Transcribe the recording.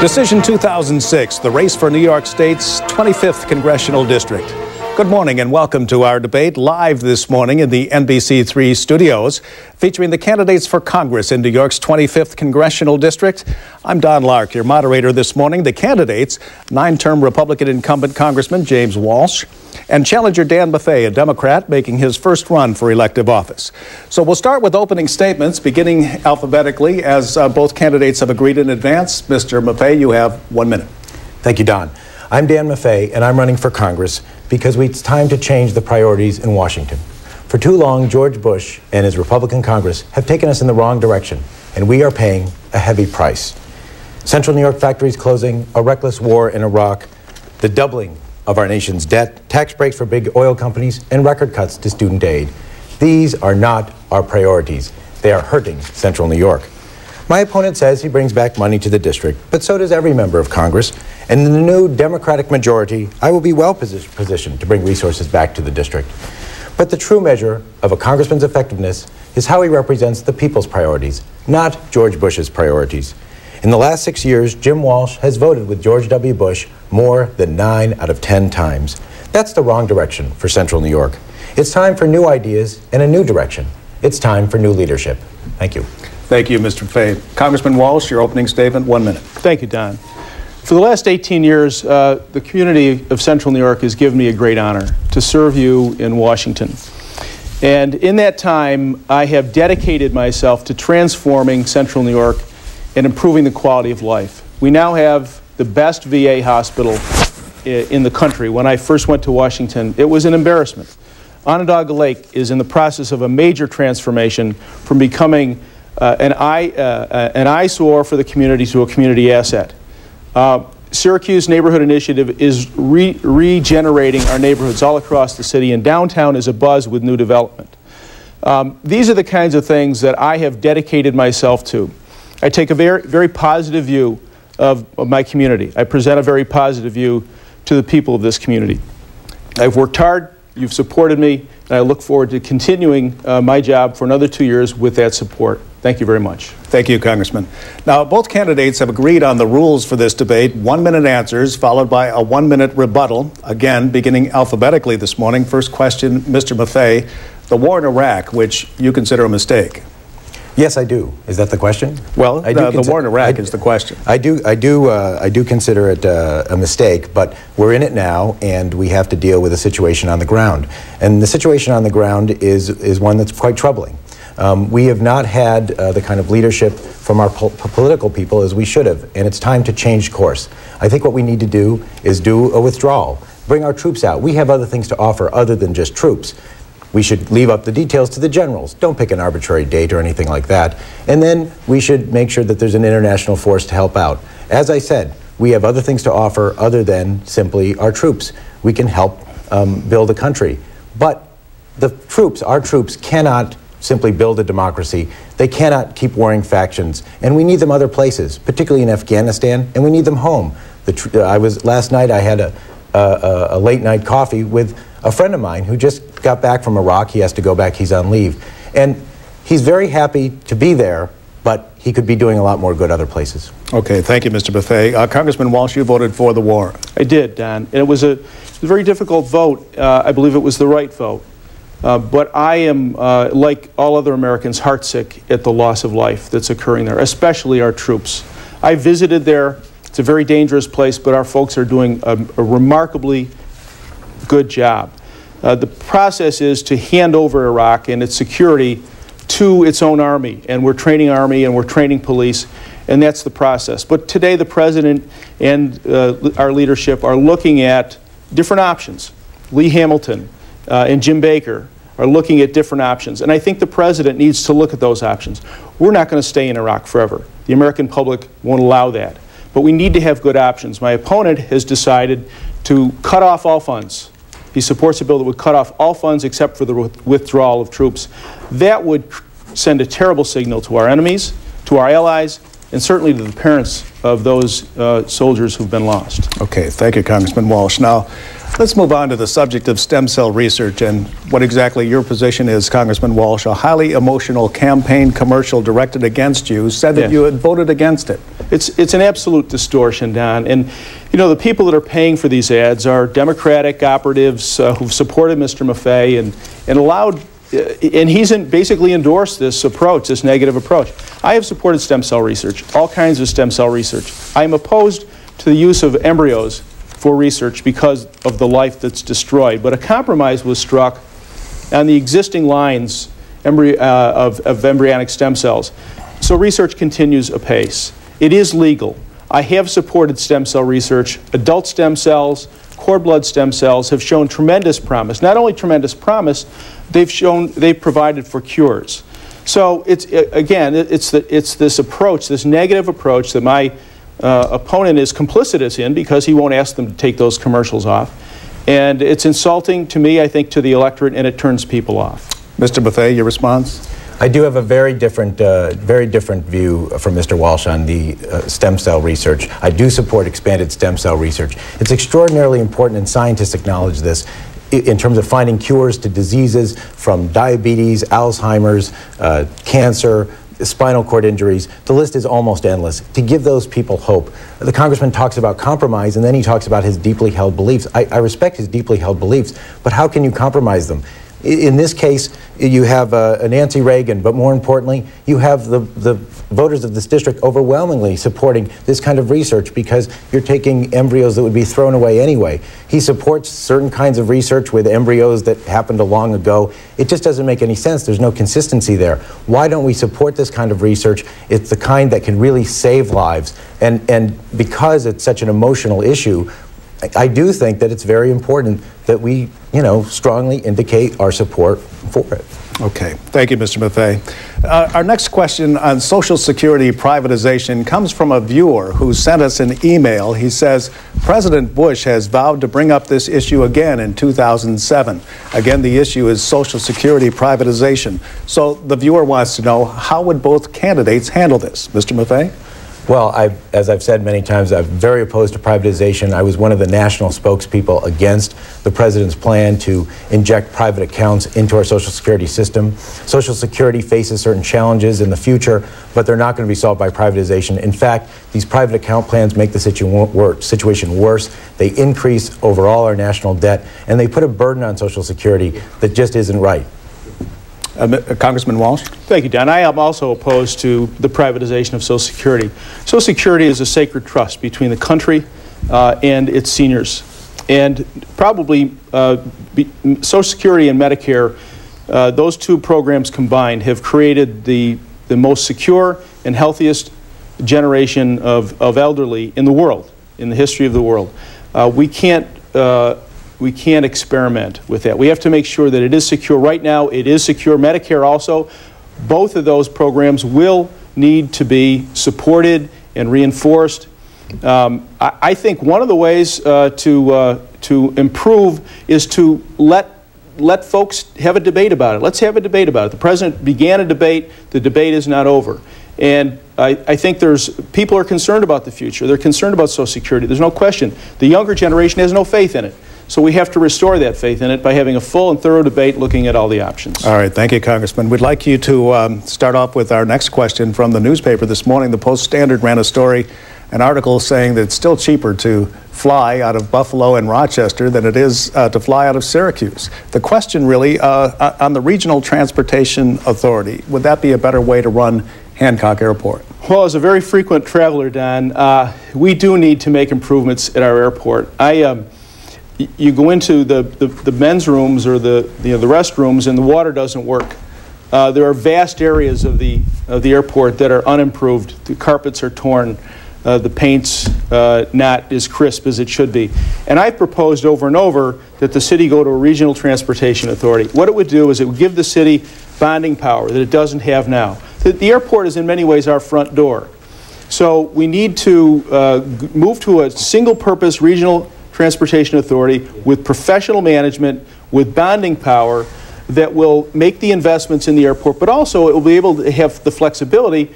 Decision 2006, the race for New York State's 25th Congressional District. Good morning and welcome to our debate live this morning in the NBC3 studios, featuring the candidates for Congress in New York's 25th Congressional District. I'm Don Lark, your moderator this morning. The candidates, 9-term Republican incumbent Congressman James Walsh and challenger Dan Maffei, a Democrat making his first run for elective office. So we'll start with opening statements, beginning alphabetically, as both candidates have agreed in advance. Mr. Maffei, you have 1 minute. Thank you, Don. I'm Dan Maffei, and I'm running for Congress because it's time to change the priorities in Washington. For too long, George Bush and his Republican Congress have taken us in the wrong direction, and we are paying a heavy price. Central New York factories closing, a reckless war in Iraq, the doubling of our nation's debt, tax breaks for big oil companies, and record cuts to student aid. These are not our priorities. They are hurting Central New York. My opponent says he brings back money to the district, but so does every member of Congress. And in the new Democratic majority, I will be well positioned to bring resources back to the district. But the true measure of a congressman's effectiveness is how he represents the people's priorities, not George Bush's priorities. In the last 6 years, Jim Walsh has voted with George W. Bush more than 9 out of 10 times. That's the wrong direction for Central New York. It's time for new ideas and a new direction. It's time for new leadership. Thank you. Thank you, Mr. Maffei. Congressman Walsh, your opening statement, 1 minute. Thank you, Don. For the last 18 years, the community of Central New York has given me a great honor to serve you in Washington. And in that time, I have dedicated myself to transforming Central New York and improving the quality of life. We now have the best VA hospital in the country. When I first went to Washington, it was an embarrassment. Onondaga Lake is in the process of a major transformation from becoming an eyesore for the community to a community asset. Syracuse Neighborhood Initiative is regenerating our neighborhoods all across the city, and downtown is abuzz with new development. These are the kinds of things that I have dedicated myself to. I take a very positive view of my community. I present a very positive view to the people of this community. I've worked hard, you've supported me, and I look forward to continuing my job for another 2 years with that support. Thank you very much. Thank you, Congressman. Now, both candidates have agreed on the rules for this debate: 1-minute answers followed by a 1-minute rebuttal. Again, beginning alphabetically this morning. First question, Mr. Maffei, the war in Iraq, which you consider a mistake. Yes, I do. Is that the question? Well, the war in Iraq is the question. I do consider it a mistake, but we're in it now, and we have to deal with a situation on the ground. And the situation on the ground is one that's quite troubling. We have not had the kind of leadership from our political people as we should have, and it's time to change course. I think what we need to do is do a withdrawal, bring our troops out. We have other things to offer other than just troops. We should leave up the details to the generals. Don't pick an arbitrary date or anything like that. And then we should make sure that there's an international force to help out. As I said, we have other things to offer other than simply our troops. We can help build a country. But the troops, our troops, cannot simply build a democracy. They cannot keep warring factions. And we need them other places, particularly in Afghanistan, and we need them home. Last night I had a late night coffee with a friend of mine who just got back from Iraq. He has to go back, he's on leave. And he's very happy to be there, but he could be doing a lot more good other places. Okay, thank you, Mr. Maffei. Congressman Walsh, you voted for the war. I did, Don. And it was a very difficult vote. I believe it was the right vote. But I am, like all other Americans, heartsick at the loss of life that's occurring there, especially our troops. I visited there. It's a very dangerous place, but our folks are doing a remarkably good job. The process is to hand over Iraq and its security to its own army, and we're training army and we're training police, and that's the process. But today the President and our leadership are looking at different options. Lee Hamilton and Jim Baker are looking at different options, and I think the President needs to look at those options. We're not going to stay in Iraq forever. The American public won't allow that. But we need to have good options. My opponent has decided to cut off all funds. He supports a bill that would cut off all funds except for the withdrawal of troops. That would send a terrible signal to our enemies, to our allies, and certainly to the parents of those soldiers who've been lost. Okay, thank you, Congressman Walsh. Now, let's move on to the subject of stem cell research and what exactly your position is, Congressman Walsh. A highly emotional campaign commercial directed against you said that you had voted against it. It's an absolute distortion, Don. And, you know, the people that are paying for these ads are Democratic operatives who've supported Mr. Maffei and allowed, and he's basically endorsed this approach, this negative approach. I have supported stem cell research, all kinds of stem cell research. I am opposed to the use of embryos for research because of the life that's destroyed. But a compromise was struck on the existing lines of embryonic stem cells. So research continues apace. It is legal. I have supported stem cell research. Adult stem cells, cord blood stem cells have shown tremendous promise. Not only tremendous promise, they've provided for cures. So it's this approach, this negative approach that my opponent is complicitous in because he won't ask them to take those commercials off. And it's insulting to me, I think, to the electorate, and it turns people off. Mr. Maffei, your response? I do have a very different view from Mr. Walsh on the stem cell research. I do support expanded stem cell research. It's extraordinarily important, and scientists acknowledge this, in terms of finding cures to diseases from diabetes, Alzheimer's, cancer, spinal cord injuries. The list is almost endless. To give those people hope. The congressman talks about compromise, and then he talks about his deeply held beliefs. I respect his deeply held beliefs, but how can you compromise them? In this case, you have Nancy Reagan, but more importantly, you have the voters of this district overwhelmingly supporting this kind of research because you're taking embryos that would be thrown away anyway. He supports certain kinds of research with embryos that happened long ago. It just doesn't make any sense. There's no consistency there. Why don't we support this kind of research? It's the kind that can really save lives. And because it's such an emotional issue, I do think that it's very important that we, strongly indicate our support for it. Okay. Thank you, Mr. Maffei. Our next question on Social Security privatization comes from a viewer who sent us an email. He says, President Bush has vowed to bring up this issue again in 2007. Again, the issue is Social Security privatization. So the viewer wants to know, how would both candidates handle this? Mr. Maffei? Well, as I've said many times, I'm very opposed to privatization. I was one of the national spokespeople against the president's plan to inject private accounts into our Social Security system. Social Security faces certain challenges in the future, but they're not going to be solved by privatization. In fact, these private account plans make the situation worse. They increase overall our national debt, and they put a burden on Social Security that just isn't right. Congressman Walsh? Thank you, Don. I am also opposed to the privatization of Social Security. Social Security is a sacred trust between the country and its seniors. And probably Social Security and Medicare, those two programs combined, have created the most secure and healthiest generation of elderly in the world, in the history of the world. We can't experiment with that. We have to make sure that it is secure. Right now, it is secure. Medicare also. Both of those programs will need to be supported and reinforced. I think one of the ways to improve is to let folks have a debate about it. Let's have a debate about it. The president began a debate. The debate is not over. And I think people are concerned about the future. They're concerned about Social Security. There's no question. The younger generation has no faith in it. So we have to restore that faith in it by having a full and thorough debate looking at all the options. All right. Thank you, Congressman. We'd like you to start off with our next question from the newspaper this morning. The Post-Standard ran a story, an article saying that it's still cheaper to fly out of Buffalo and Rochester than it is to fly out of Syracuse. The question really, on the Regional Transportation Authority, would that be a better way to run Hancock Airport? Well, as a very frequent traveler, Don, we do need to make improvements at our airport. You go into the men's rooms or the restrooms, and the water doesn't work. There are vast areas of the airport that are unimproved. The carpets are torn. The paint's not as crisp as it should be. And I've proposed over and over that the city go to a regional transportation authority. What it would do is it would give the city bonding power that it doesn't have now. The airport is in many ways our front door. So we need to move to a single-purpose regional transportation authority with professional management, with bonding power that will make the investments in the airport, but also it will be able to have the flexibility